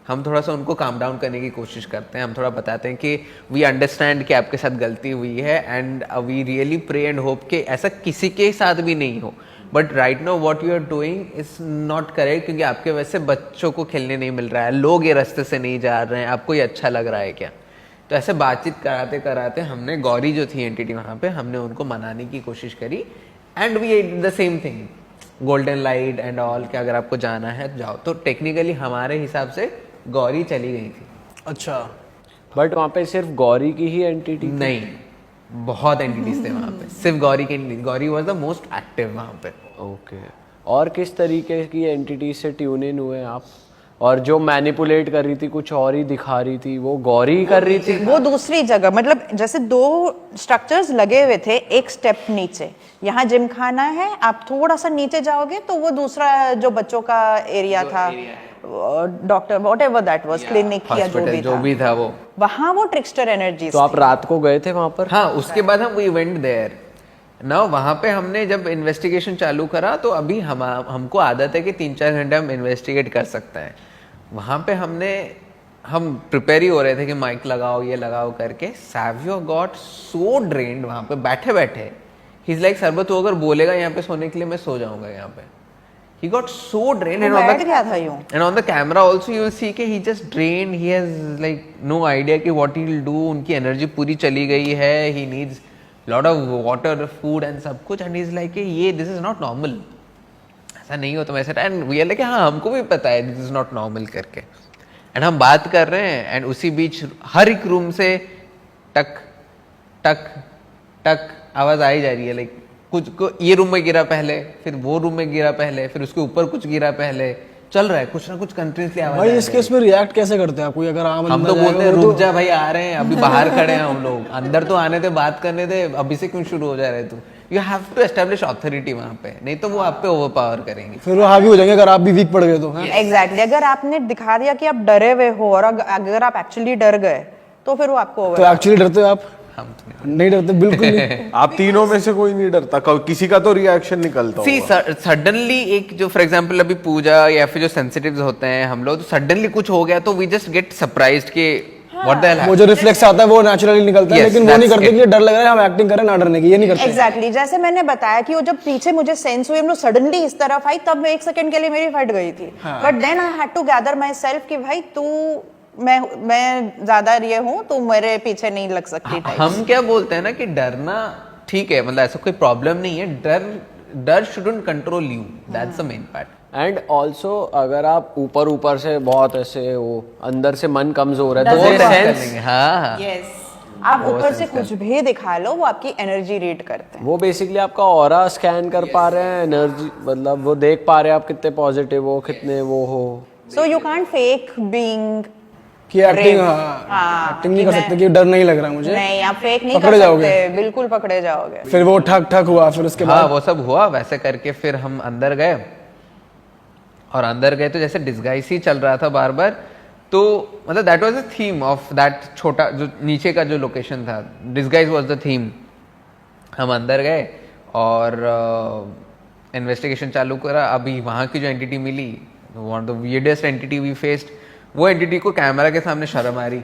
हम थोड़ा सा उनको काम डाउन करने की कोशिश करते हैं, हम थोड़ा बताते हैं कि वी अंडरस्टैंड कि आपके साथ गलती हुई है and we really pray and hope कि ऐसा किसी के साथ भी नहीं हो, but right now what you are doing is not correct, क्योंकि आपके वजह से बच्चों को खेलने नहीं मिल रहा है, लोग ये रास्ते से नहीं जा रहे हैं, आपको ये अच्छा लग रहा है क्या। तो ऐसे बातचीत कराते कराते हमने गौरी जो थी एंटिटी वहाँ पे, हमने उनको मनाने की कोशिश करी and we did the same thing, golden light and all, कि अगर आपको जाना है तो जाओ। तो टेक्निकली हमारे हिसाब से गौरी चली गई थी। अच्छा, बट वहाँ पे सिर्फ गौरी की ही एंटिटी नहीं, बहुत एंटिटीज थे वहाँ पे, सिर्फ गौरी की नहीं, Gauri was the most active वहाँ पे। ओके, और किस तरीके की एंटिटी से ट्यून इन हुए आप? और जो मैनिपुलेट कर रही थी कुछ और ही दिखा रही थी, वो गौरी कर रही थी? वो दूसरी जगह, मतलब जैसे 2 स्ट्रक्चर्स लगे हुए थे एक स्टेप नीचे, यहाँ जिम खाना है, आप थोड़ा सा नीचे जाओगे तो वो दूसरा जो बच्चों का एरिया था, doctor whatever that was, clinic या जो भी था वो, वहाँ वो ट्रिक्स्टर एनर्जी। तो आप रात को गए थे वहां पर? हाँ, उसके बाद हम वी वेंट देयर ना, वहाँ पे हमने जब इन्वेस्टिगेशन चालू करा तो अभी हमको आदत है कि 3-4 घंटे हम इन्वेस्टिगेट कर सकते हैं। वहाँ पे हम प्रिपेयर ही हो रहे थे कि माइक लगाओ ये लगाओ करके, सैवियो गॉट सो ड्रेन्ड वहाँ पे बैठे बैठे, ही इज लाइक सरबत तू अगर बोलेगा यहाँ पे सोने के लिए मैं सो जाऊंगा यहाँ पे। He got so drained and बैठ गया था यूं। and on the camera also you will see कि he just drained, he has like no idea कि what he will do, उनकी एनर्जी पूरी चली गई है, he needs lot of water, food and सब कुछ, and he is like कि ये this is not normal, ऐसा नहीं होता वैसे। and we are like हाँ हमको भी पता है this is not normal करके, and हम बात कर रहे हैं and उसी बीच हर एक रूम से टक टक टक आवाज आई जा रही है, लाइक कुछ को ये रूम में गिरा पहले, फिर वो रूम में गिरा पहले, फिर उसके ऊपर कुछ गिरा पहले, चल रहा है कुछ ना कुछ कंटिन्यूसली आवाज। भाई इस केस में रिएक्ट कैसे करते हैं आप? कोई अगर आम हम तो बोलते हैं रुक जा भाई, आ रहे हैं अभी, बाहर खड़े हैं हम लोग, अंदर तो आने दे, बात करने दे, अभी से क्यों शुरू हो जा रहे तू। You have to establish authority वहाँ पे, नहीं तो वो आप पे ओवर पावर करेंगे, फिर वो हावी हो जाएंगे अगर आप भी वीक पड़ गए तो। एग्जैक्टली, अगर आपने दिखा दिया कि आप डरे हुए हो और अगर आप एक्चुअली डर गए तो फिर वो आपको तो एक्चुअली डरते हो आप? हम तो नहीं डरते, बिल्कुल नहीं। आप तीनों में से कोई नहीं डरता? किसी का तो रिएक्शन निकलता सी होगा। सडनली एक जो फॉर एग्जांपल अभी पूजा या फिर जो सेंसिटिव्स होते हैं हम लोग, तो सडनली कुछ हो गया तो वी जस्ट गेट सरप्राइज्ड कि व्हाट द हेल। वो जो रिफ्लेक्स आता है वो नेचुरली निकलता है, Yes, लेकिन वो नहीं that's करते it. कि डर लग रहा है हम एक्टिंग करें ना डरने की, ये नहीं करते। एग्जैक्टली जैसे मैंने बताया कि वो जब पीछे मुझे सेंस हुई, हम लोग सडनली इस तरफ आई, तब 1 सेकंड के लिए मेरी फट गई थी, but then I had to gather myself कि भाई तू मैं ज्यादा ये हूँ, तू मेरे पीछे नहीं लग सकती। हम क्या बोलते हैं ना कि डरना ठीक है, मतलब ऐसा कोई प्रॉब्लम नहीं है, डर shouldn't control you, that's the main part. And also अगर आप ऊपर ऊपर से बहुत ऐसे वो अंदर से मन कमजोर है तो वो वो sense कर सेंस, लेंगे, हाँ आप ऊपर से कुछ भी दिखा लो, वो आपकी एनर्जी रीड करते हैं। वो बेसिकली आपका ऑरा स्कैन कर पा रहे हैं, एनर्जी मतलब वो देख पा रहे हैं आप कितने पॉजिटिव हो, कितने वो हो। So you can't fake being कि एक्टिंग एक्टिंग नहीं कर सकते कि डर नहीं लग रहा मुझे, नहीं, आप फेक नहीं पकड़े कर जाओगे। सकते, बिल्कुल पकड़े जाओगे। फिर वो ठक ठक हुआ, फिर उसके हाँ बाद वो सब हुआ, वैसे करके फिर हम अंदर गए, और अंदर गए तो जैसे डिस्गाइज ही चल रहा था बार बार, तो मतलब that was the theme of that छोटा जो नीचे का जो लोकेशन था, डिस्गाइज वाज द थीम। हम अंदर गए और इन्वेस्टिगेशन चालू करा। अभी वहाँ की जो एंटिटी मिली, one of the weirdest entity we faced, वो एंटिटी को कैमरा के सामने शर्म आ रही।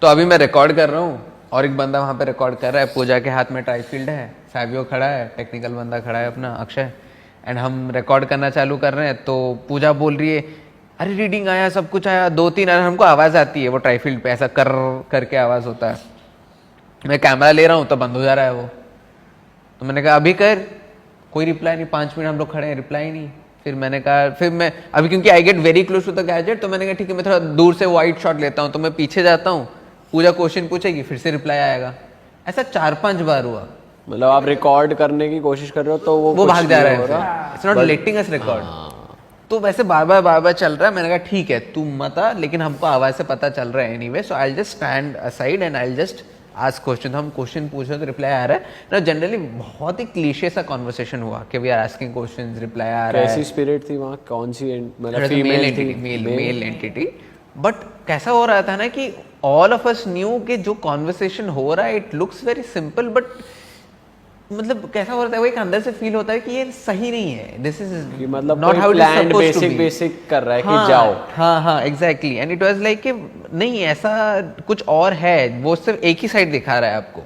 तो अभी मैं रिकॉर्ड कर रहा हूँ और एक बंदा वहाँ पे रिकॉर्ड कर रहा है, पूजा के हाथ में ट्राईफील्ड है, सैवियो खड़ा है, टेक्निकल बंदा खड़ा है अपना अक्षय, एंड हम रिकॉर्ड करना चालू कर रहे हैं। तो पूजा बोल रही है अरे रीडिंग आया, सब कुछ आया, 2-3 हमको आवाज़ आती है, वो ट्राईफील्ड पे ऐसा कर करके आवाज़ होता है। मैं कैमरा ले रहा हूँ तो बंद हो जा रहा है वो। तो मैंने कहा अभी कर, कोई रिप्लाई नहीं, 5 मिनट हम लोग खड़े हैं, रिप्लाई नहीं। फिर मैंने कहा, फिर मैं अभी क्योंकि I get very close to the gadget, तो मैंने कहा ठीक है मैं थोड़ा दूर से वाइड शॉट लेता हूँ, तो मैं पीछे जाता हूँ, पूजा क्वेश्चन पूछेगी, फिर से रिप्लाई आएगा। ऐसा 4-5 बार हुआ। मतलब आप रिकॉर्ड करने की कोशिश कर रहे हो तो वो भाग जा रहा है, है, it's not letting us record. तो वैसे बार बार चल रहा है। मैंने कहा ठीक है तू मत आ, लेकिन हमको आवाज से पता चल रहा है anyway, so I will just stand aside and I will just ask question. तो हम क्वेश्चन पूछ रहे तो रिप्लाई आ रहा है ना। जनरली बहुत ही क्लीशे सा कॉन्वर्सेशन हुआ कि we are asking questions, reply आ रहा है। कैसी स्पिरिट थी वहाँ, कौन सी मतलब मेल फीमेल थी? Entity, male entity. बट कैसा हो रहा था ना कि ऑल ऑफ अस न्यू कि जो कॉन्वर्सेशन हो रहा है it looks very simple, but मतलब कैसा हो रहा है वो एक अंदर से फील होता है कि ये सही नहीं है, दिस इज कि मतलब not how it is supposed to be. Basic कर रहा है कि जाओ। हाँ exactly. And it was like कि नहीं ऐसा कुछ और है, वो सिर्फ एक ही साइड दिखा रहा है आपको,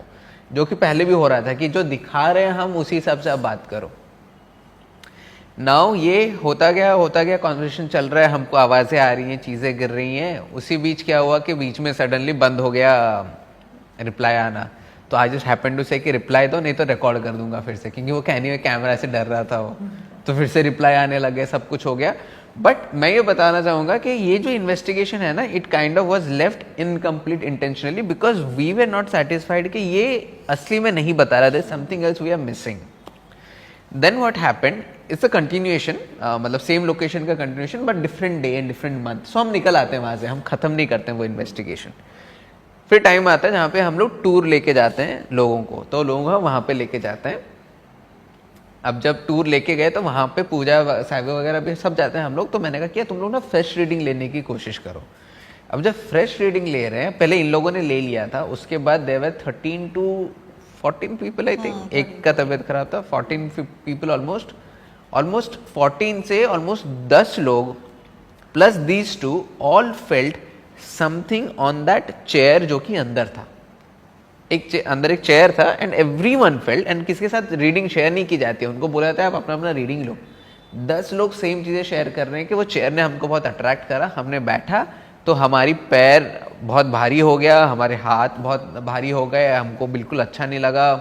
जो कि पहले भी हो रहा था कि जो दिखा रहे हैं हम उसी हिसाब से आप बात करो। नाउ ये होता गया कॉन्वर्सेशन चल रहा है, हमको आवाजें आ रही हैं, चीजें गिर रही हैं। उसी बीच क्या हुआ कि बीच में सडनली बंद हो गया रिप्लाई आना। तो आई जस्ट हैपन टू से कि रिप्लाई दो, नहीं तो रिकॉर्ड कर दूंगा फिर से, क्योंकि वो कहने में कैमरा से डर रहा था वो। तो फिर से रिप्लाई आने लगे, सब कुछ हो गया। बट मैं ये बताना चाहूंगा कि ये जो इन्वेस्टिगेशन है ना, it kind of was left incomplete intentionally, because we were not satisfied कि ये असली में नहीं बता रहा था, something else we are missing. Then what happened, it's a continuation, मतलब सेम लोकेशन का continuation but different day and different month. So हम निकल आते हैं वहां से, हम खत्म नहीं करते हैं वो इन्वेस्टिगेशन। फिर टाइम आता है जहाँ पे हम लोग टूर लेके जाते हैं लोगों को, तो लोगों को वहाँ पे लेके जाते हैं। अब जब टूर लेके गए तो वहाँ पे पूजा साहिब वगैरह भी सब जाते हैं हम लोग। तो मैंने कहा कि तुम लोग ना फ्रेश रीडिंग लेने की कोशिश करो। अब जब फ्रेश रीडिंग ले रहे हैं, पहले इन लोगों ने ले लिया था, उसके बाद there were 13 to 14 people I think, एक का तबीयत खराब था, 14 पीपल ऑलमोस्ट 14 से ऑलमोस्ट 10 लोग plus these two all felt something on that chair जो कि अंदर था। अंदर एक चेयर था एंड एवरीवन फेल्ट, एंड किसी के साथ रीडिंग शेयर नहीं की जाती है, उनको बोला जाता है आप अपना अपना रीडिंग लो। 10 लोग सेम चीजें शेयर कर रहे हैं कि वो चेयर ने हमको बहुत अट्रैक्ट करा, हमने बैठा तो हमारी पैर बहुत भारी हो गया, हमारे हाथ बहुत भारी हो गए, हमको बिल्कुल अच्छा नहीं लगा,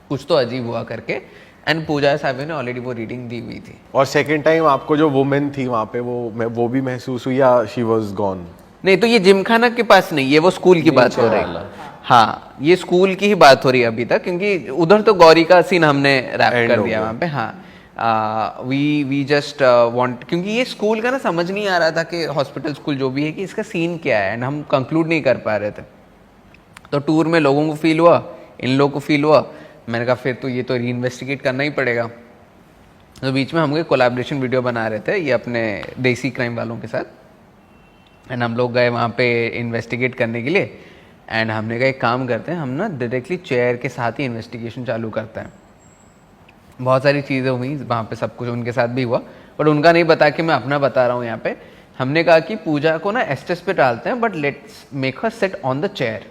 कुछ तो अजीब हुआ करके। एंड पूजा साहब ने ऑलरेडी वो रीडिंग दी हुई थी। और सेकंड टाइम आपको जो वुमेन थी वहाँ पे वो भी महसूस हुई या शी वाज गॉन? नहीं, तो ये जिमखाना के पास नहीं, ये वो स्कूल की बात हो रही है। हाँ, ये स्कूल की ही बात हो रही है अभी तक, क्योंकि उधर तो गौरी का सीन हमने रैप कर दिया वहाँ पे। हाँ, वी जस्ट वांट, क्योंकि ये स्कूल का ना समझ नहीं आ रहा था कि हॉस्पिटल स्कूल जो भी है कि इसका सीन क्या है, एंड हम कंक्लूड नहीं कर पा रहे थे। तो टूर में लोगों को फील हुआ, इन लोगों को फील हुआ, मैंने कहा फिर तो ये तो री इन्वेस्टिगेट करना ही पड़ेगा। तो बीच में हम कोलैबोरेशन वीडियो बना रहे थे ये अपने देसी क्राइम वालों के साथ, एंड हम लोग गए वहाँ पे इन्वेस्टिगेट करने के लिए। एंड हमने कहा एक काम करते हैं, हम ना डायरेक्टली चेयर के साथ ही इन्वेस्टिगेशन चालू करते हैं। बहुत सारी चीज़ें हुई वहाँ पे, सब कुछ उनके साथ भी हुआ, बट उनका नहीं बता कि मैं अपना बता रहा हूँ यहाँ पे। हमने कहा कि पूजा को ना एस्टेस पे डालते हैं, but let's make her set on the chair,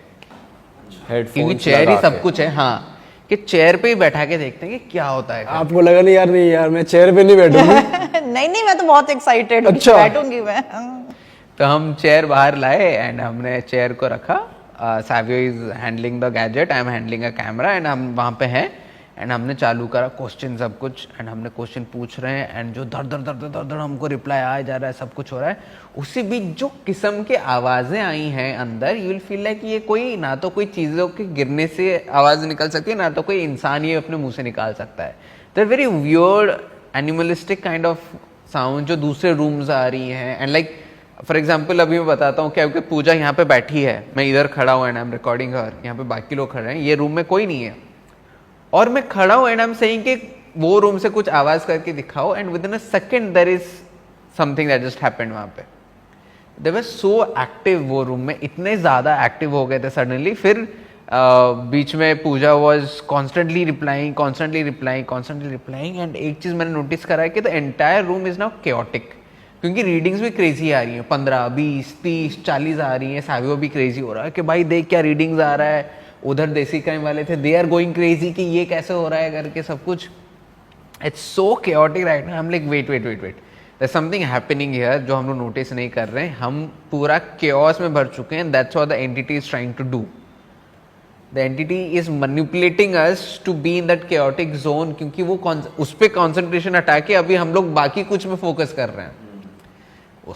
क्योंकि चेयर ही सब कुछ है। हाँ, कि चेयर पे ही बैठा के देखते हैं कि क्या होता है। आपको लगा नहीं यार मैं चेयर पे नहीं बैठूंगी? नहीं, मैं तो बहुत एक्साइटेड हूँ, अच्छा। बैठूंगी मैं। तो हम चेयर बाहर लाए एंड हमने चेयर को रखा। Savio is handling the gadget, I am handling a camera, and हम वहाँ पे हैं। एंड हमने चालू करा क्वेश्चन सब कुछ, एंड हमने क्वेश्चन पूछ रहे हैं, एंड जो धड़ हमको रिप्लाई आ जा रहा है, सब कुछ हो रहा है। उसी बीच जो किस्म के आवाज़ें आई हैं अंदर, यू विल फील लाइक ये कोई ना तो कोई चीज़ों के गिरने से आवाज़ निकल सकती है, ना तो कोई इंसान ये अपने मुंह से निकाल सकता है। The very weird animalistic kind of sound जो दूसरे रूम्स आ रही हैं। एंड लाइक फॉर एग्जाम्पल अभी मैं बताता हूँ, क्या पूजा यहाँ पे बैठी है, मैं इधर खड़ा हूँ एंड आई एम रिकॉर्डिंग हर, यहाँ पे बाकी लोग खड़े हैं, ये रूम में कोई नहीं है, और मैं खड़ा हूँ एंड आई एम सेइंग कि वो रूम से कुछ आवाज करके दिखाओ, and within a second there is something that just happened. वहाँ पे दे वर सो एक्टिव, वो रूम में इतने ज्यादा एक्टिव हो गए थे सडनली। फिर बीच में पूजा वॉज कॉन्स्टेंटली रिप्लाइंग, एंड एक चीज मैंने नोटिस करा है कि the entire room is now chaotic, क्योंकि रीडिंग्स भी क्रेजी आ रही हैं, 15, 20, 30, 40 आ रही हैं। सावियो भी क्रेजी हो रहा है कि भाई देख क्या रीडिंग्स आ रहा है। उधर देसी क्राइम वाले थे, दे आर गोइंग क्रेजी कि ये कैसे हो रहा है करके सब कुछ। It's so chaotic right now. I am like wait, there is something happening here जो हम लोग नोटिस नहीं कर रहे हैं। हम पूरा केओस में भर चुके हैं, that's what the entity is trying to do. The entity is manipulating us to be in that chaotic zone, क्योंकि वो उस पर कॉन्सेंट्रेशन हटा के अभी हम लोग बाकी कुछ में फोकस कर रहे हैं।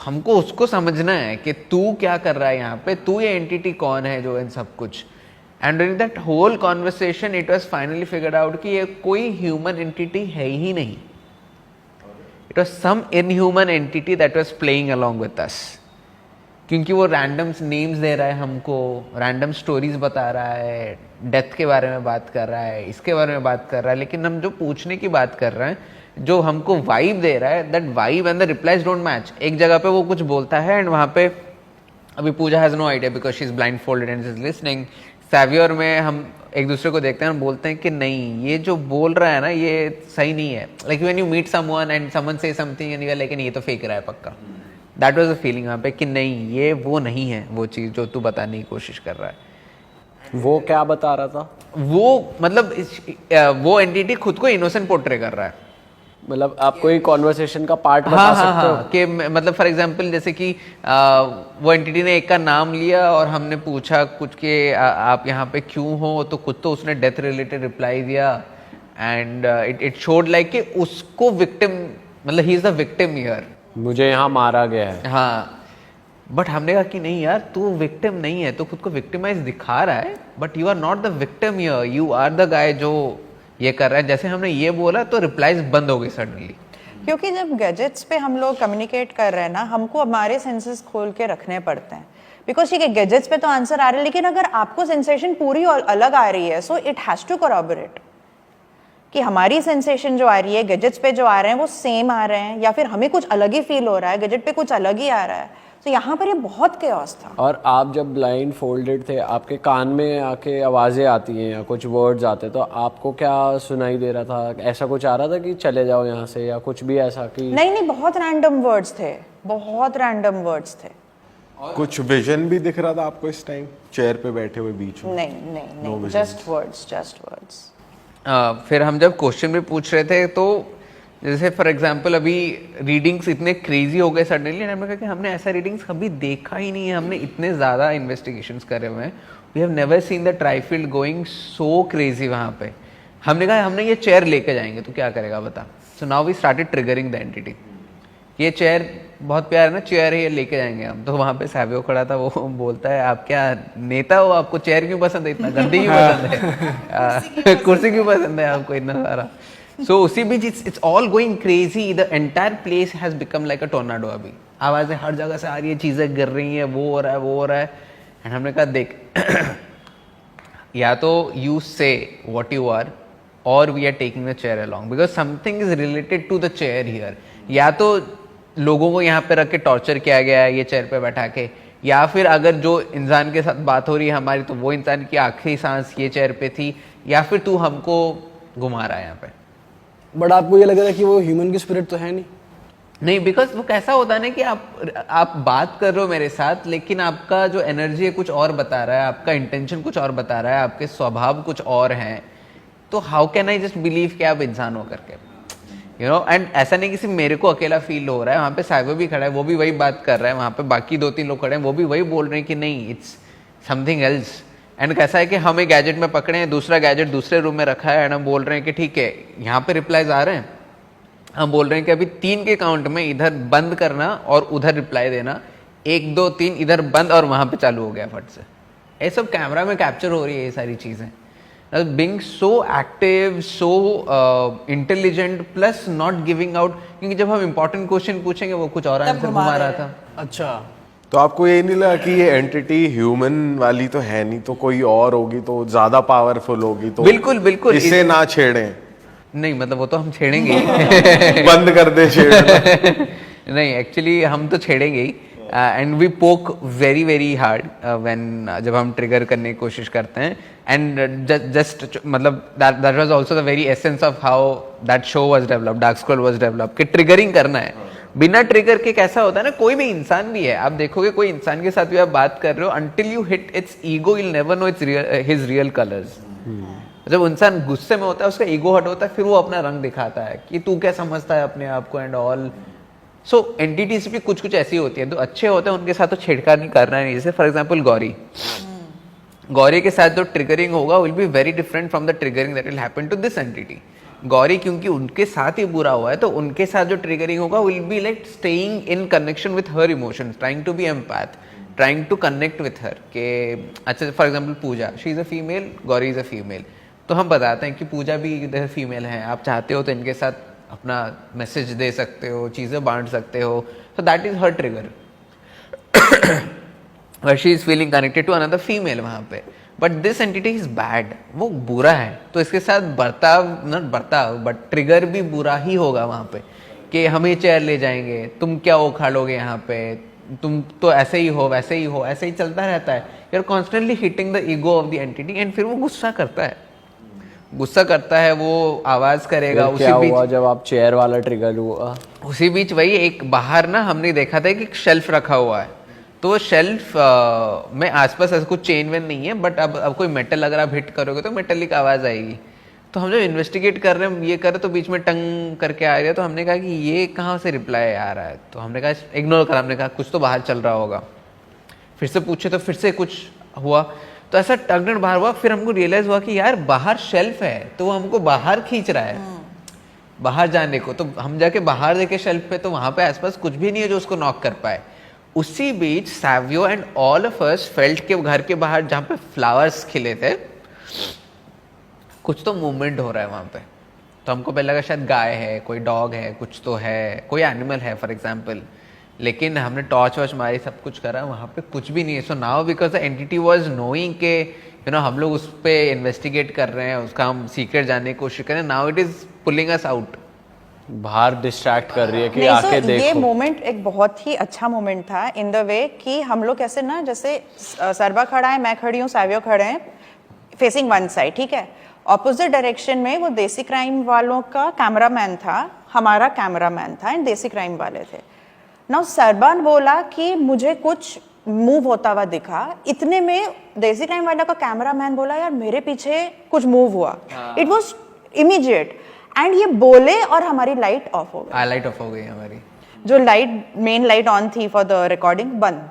हमको उसको समझना है कि तू क्या कर रहा है यहाँ पे, तू ये एंटिटी कौन है जो इन सब कुछ। And during that whole conversation it was finally figured out कि ये कोई ह्यूमन एंटिटी है ही नहीं, it was some inhuman entity that was playing along with us, क्योंकि वो रैंडम नेम्स दे रहा है हमको, रैंडम स्टोरीज बता रहा है, डेथ के बारे में बात कर रहा है, इसके बारे में बात कर रहा है, लेकिन हम जो पूछने की बात कर रहे हैं, जो हमको वाइब दे रहा है, that vibe and the replies don't match. एक जगह पे वो कुछ बोलता है एंड वहाँ पे अभी Pooja has no idea because she is blindfolded and is listening. सैवियर में हम एक दूसरे को देखते हैं और बोलते हैं कि नहीं, ये जो बोल रहा है ना ये सही नहीं है। Like when you meet someone and someone say something and you are like ये तो फेक रहा है पक्का। दैट वाज अ फीलिंग वहाँ पे कि नहीं, ये वो नहीं है वो चीज़ जो तू बताने की कोशिश कर रहा है। वो क्या बता रहा था? वो मतलब वो एंटिटी खुद को इनोसेंट पोर्ट्रे कर रहा है। मतलब आप कोई कॉन्वर्सेशन का पार्ट बता सकते हो? कि मतलब फॉर एग्जांपल जैसे कि वो एंटिटी ने एक का नाम लिया और हमने पूछा कुछ कि आप यहाँ पे क्यों हो, तो खुद तो उसने डेथ रिलेटेड रिप्लाई दिया एंड इट शोड लाइक कि उसको विक्टिम, मतलब he is the victim here, मुझे यहाँ मारा गया है। हाँ, बट हमने कहा कि नहीं यार, तू विक्टिम नहीं है, तो खुद को विक्टिमाइज दिखा रहा है, but you are not the victim here, you are the guy जो ये कर रहा है। जैसे हमने ये बोला तो रिप्लाईज बंद हो गई सडनली। क्योंकि जब गैजेट्स पे हम लोग कम्युनिकेट कर रहे हैं ना, हमको हमारे सेंसेस खोल के रखने पड़ते हैं। बिकॉज ठीक है, गैजेट्स पे तो आंसर आ रहा है, लेकिन अगर आपको सेंसेशन पूरी और अलग आ रही है, सो इट हैज टू कोरॉबरेट कि हमारी सेंसेशन जो आ रही है, गैजेट्स पे जो आ रहे हैं वो सेम आ रहे हैं, या फिर हमें कुछ अलग ही फील हो रहा है, गैजेट पे कुछ अलग ही आ रहा है। तो यहाँ पर ये बहुत केओस था। और आप जब ब्लाइंड फोल्डेड थे, आपके कान में आके आवाज़ें आती हैं या कुछ वर्ड्स आते, तो आपको क्या सुनाई दे रहा था? ऐसा कुछ आ रहा था कि चले जाओ यहाँ से, या कुछ भी ऐसा कि? नहीं, बहुत रैंडम वर्ड्स थे, बहुत रैंडम वर्ड्स थे। कुछ विजन भी दिख रहा था आपको इस टाइम चेयर पे बैठे हुए बीच में? नहीं, जस्ट वर्ड्स। फिर हम जब क्वेश्चन भी पूछ रहे थे तो जैसे फॉर एग्जांपल अभी रीडिंग्स इतने क्रेजी हो गए सडनली, हमने कहा कि हमने ऐसा रीडिंग्स कभी देखा ही नहीं है, हमने इतने ज़्यादा इन्वेस्टिगेशंस करे हुए हैं, we have never seen the TriField going so crazy. वहाँ पे हमने कहा हमने ये चेयर लेके जाएंगे, तो क्या करेगा बता। So now we started triggering the entity, ये चेयर बहुत प्यारा ना, चेयर है, ये लेके जाएंगे हम। तो वहाँ पे सैवियो खड़ा था, वो बोलता है आप क्या नेता हो, आपको चेयर क्यों पसंद है, इतना गंदी क्यों पसंद है, कुर्सी क्यों पसंद है आपको इतना सारा। सो उसी बीच it's all going crazy, the entire place has become like a tornado. अभी आवाज़ें हर जगह से आ रही है, चीज़ें गिर रही हैं, वो हो रहा है। एंड हमने कहा देख या तो you say what you are और we are taking the chair along, because something is related to the chair here. या तो लोगों को यहाँ पे रख के टॉर्चर किया गया है ये चेयर पे बैठा के, या फिर अगर जो इंसान के साथ बात हो रही है हमारी, तो वो इंसान की आखिरी सांस ये चेयर पे थी, या फिर तू हमको घुमा रहा है यहाँ पे। बट आपको ये लग रहा है कि वो ह्यूमन की स्पिरिट तो है नहीं, बिकॉज वो कैसा होता है ना कि आप बात कर रहे हो मेरे साथ, लेकिन आपका जो एनर्जी है कुछ और बता रहा है, आपका इंटेंशन कुछ और बता रहा है, आपके स्वभाव कुछ और हैं, तो how can I just believe कि आप इंसान हो करके, यू नो। एंड ऐसा नहीं कि सिर्फ मेरे को अकेला फील हो रहा है, वहाँ पे साइबर भी खड़ा है, वो भी वही बात कर रहा है, वहाँ पे बाकी 2-3 लोग खड़े हैं, वो भी वही बोल रहे हैं कि नहीं, इट्स समथिंग एल्स। एंड कैसा है कि हम एक गैजेट में पकड़े हैं, दूसरा गैजेट दूसरे रूम में रखा है, एंड हम बोल रहे हैं कि ठीक है यहाँ पे रिप्लाईज आ रहे हैं, हम बोल रहे हैं कि अभी 3 के काउंट में इधर बंद करना और उधर रिप्लाई देना, 1 2 3 इधर बंद और वहाँ पे चालू हो गया फट से। ये सब कैमरा में कैप्चर हो रही है ये सारी चीज़ें। Being so active, so intelligent, plus not giving out, क्योंकि जब हम इंपॉर्टेंट क्वेश्चन पूछेंगे वो कुछ और आंसर घुमा रहा था। अच्छा, तो आपको ये नहीं लगा कि ये एंटिटी ह्यूमन वाली तो है नहीं, तो कोई और होगी, तो ज्यादा पावरफुल होगी, तो बिल्कुल इससे ना छेड़ें? नहीं, मतलब वो तो हम छेड़ेंगे ही। बंद कर दे छेड़ना। नहीं, एक्चुअली हम तो छेड़ेंगे ही, एंड वी पोक वेरी वेरी हार्ड व्हेन जब हम ट्रिगर करने की कोशिश करते हैं। एंड जस्ट मतलब that was also the very essence of how that show was developed, dark scroll was developed, कि ट्रिगरिंग करना है। बिना ट्रिगर के कैसा होता है ना, कोई भी इंसान भी है, आप देखोगे कोई इंसान के साथ भी आप बात कर रहे हो, until you hit it's ego you will never know it's his real colours. जब इंसान गुस्से में होता है, उसका ईगो हट होता है, फिर वो अपना रंग दिखाता है कि तू क्या समझता है अपने आप को एंड ऑल। सो एंटिटीज भी कुछ ऐसी होती है, तो अच्छे होते हैं उनके साथ तो छेड़खानी करना नहीं। जैसे फॉर एग्जांपल गौरी के साथ जो ट्रिगरिंग होगा will be very different from the triggering that will happen to this entity. Gauri क्योंकि उनके साथ ही बुरा हुआ है तो उनके साथ जो ट्रिगरिंग होगा will be like staying in connection with her emotions, trying to be empath, trying to connect with her. के अच्छा for example Pooja, she is a female, Gauri is a female, तो हम बताते हैं कि पूजा भी फीमेल है, आप चाहते हो तो इनके साथ अपना मैसेज दे सकते हो, चीज़ें बांट सकते हो, so that is her trigger. But she is feeling connected to another female वहाँ पे. But this entity is bad, वो बुरा है, तो इसके साथ बर्ताव बट ट्रिगर भी बुरा ही होगा वहाँ पे, कि हमें चेयर ले जाएंगे, तुम क्या उखाड़ोगे यहाँ पे, तुम तो ऐसे ही हो वैसे ही हो, ऐसे ही चलता रहता है. You are constantly hitting the ego of the entity and फिर वो गुस्सा करता है, वो आवाज करेगा. फिर क्या हुआ जब आप चेयर वाला ट्रिगर हुआ? उसी बीच वही एक बाहर ना हमने देखा था कि एक शेल्फ रखा हुआ है, तो वो शेल्फ में आसपास ऐसा कुछ चेन वेन नहीं है, बट अब कोई मेटल अगर आप हिट करोगे तो मेटलिक आवाज आएगी. तो हम जब इन्वेस्टिगेट कर रहे हैं ये कर रहे तो बीच में टंग करके आ रही है, तो हमने कहा कि ये कहाँ से रिप्लाई आ रहा है, तो हमने कहा इग्नोर करा, हमने कहा कुछ तो बाहर चल रहा होगा. फिर से पूछे तो फिर से कुछ हुआ, तो ऐसा टगनेट बाहर हुआ. फिर हमको रियलाइज हुआ कि यार बाहर शेल्फ है, तो वो हमको बाहर खींच रहा है बाहर जाने को. तो हम जाके बाहर देखे शेल्फ पे, तो वहां पे आसपास कुछ भी नहीं है जो उसको नॉक कर पाए. उसी बीच Savio and all of us felt के घर के बाहर जहाँ पे फ्लावर्स खिले थे कुछ तो मूवमेंट हो रहा है वहां पे. तो हमको पहले लगा शायद गाय है, कोई डॉग है, कुछ तो है, कोई एनिमल है फॉर एग्जाम्पल. लेकिन हमने टॉर्च वॉर्च मारी, सब कुछ करा, वहाँ पे कुछ भी नहीं है. So now because the entity was knowing के हम लोग उस पे इन्वेस्टिगेट कर रहे हैं, उसका हम सीक्रेट जानने की कोशिश कर रहे हैं, now it is pulling us out, बाहर डिस्ट्रैक्ट कर रही है कि नहीं, आके so देखो. ये मोमेंट एक बहुत ही अच्छा मोमेंट था इन द वे कि हम लोग कैसे ना, जैसे सरबा खड़ा है, मैं खड़ी हूँ, सावियो खड़े हैं फेसिंग वन साइड, ठीक है. ऑपोजिट डायरेक्शन में वो देसी क्राइम वालों का कैमरामैन था, हमारा कैमरामैन था एंड देसी क्राइम वाले थे. नाउ सरबान बोला कि मुझे कुछ मूव होता हुआ दिखा, इतने में देसी क्राइम वाला का कैमरामैन बोला यार मेरे पीछे कुछ मूव हुआ. इट वाज इमीडिएट एंड ये बोले और हमारी लाइट ऑफ हो गई. लाइट ऑफ हो गई हमारी, जो लाइट मेन लाइट ऑन थी फॉर द रिकॉर्डिंग बंद.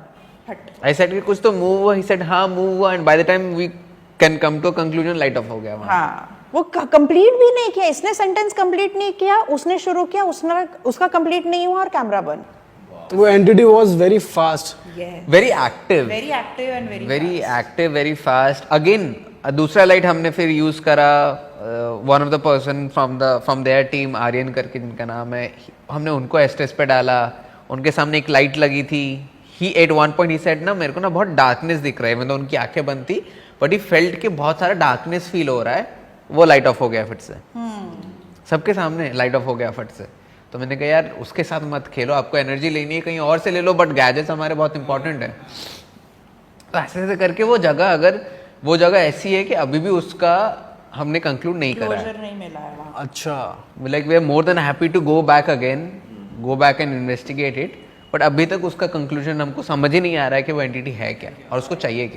आई सेड कि कुछ तो मूव हुआ, ही सेड हाँ मूव हुआ, and by the time we can come to conclusion light off हो गया वहाँ. हाँ, वो कंप्लीट भी नहीं किया, इसने सेंटेंस कंप्लीट नहीं किया, उसने शुरू किया, उसका कंप्लीट नहीं हुआ और कैमरा बंद. तो वो entity was very fast, very active, and very active, very fast. Again दूसरा लाइट हमने फिर यूज करा, one of the person from their team, Aryan करके जिनका नाम है, हमने उनको एस्ट्रेस पे डाला, उनके सामने एक लाइट लगी थी. He at one point he said ना मेरे को ना बहुत डार्कनेस दिख रहा है, मतलब उनकी आंखें बंद थी बट ही फेल्ट के बहुत सारा डार्कनेस फील हो रहा है. वो लाइट ऑफ हो गया फिर से, सबके सामने लाइट ऑफ हो गया फट से. तो मैंने कहा यार उसके साथ मत खेलो, आपको एनर्जी लेनी है कहीं और से ले लो, बट गैजेट्स हमारे बहुत इंपॉर्टेंट है. तो ऐसे ऐसे करके वो जगह ऐसी है कि अभी भी उसका हमने कंक्लूड नहीं करा है. नहीं मिला है वहाँ. अच्छा. Like we are more than happy to go back and investigate it, but अभी तक उसका कंक्लूजन हमको समझ ही नहीं आ रहा है कि वो एंटिटी है क्या और उसको चाहिए क्या.